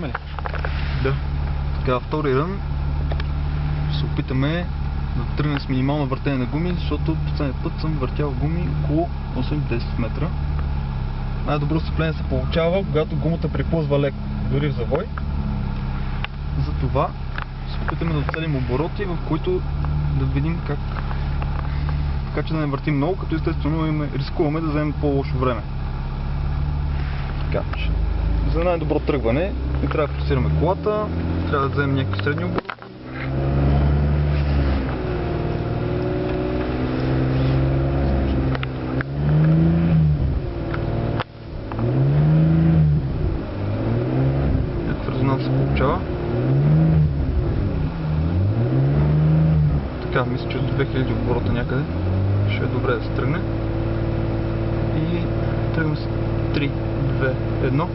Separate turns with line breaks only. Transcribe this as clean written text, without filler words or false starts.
ли?
Да. Така, втори рън ще се опитаме да тръгнем с минимално въртене на гуми, защото последния път съм въртял гуми около 8-10 метра. Най-добро сцепление се получава, когато гумата приплъзва леко, дори в завой. Затова ще се опитаме да оцелим обороти, в които да видим как, така че да не въртим много, като естествено рискуваме да вземем по-лошо време. Така, за най-добро тръгване не трябва да форсираме колата, трябва да вземем някакви средни обороти. Някакъв резонанс се получава. Така, мисля, че до 2000 оборота някъде ще е добре да се тръгне. И тръгваме с 3, 2, 1.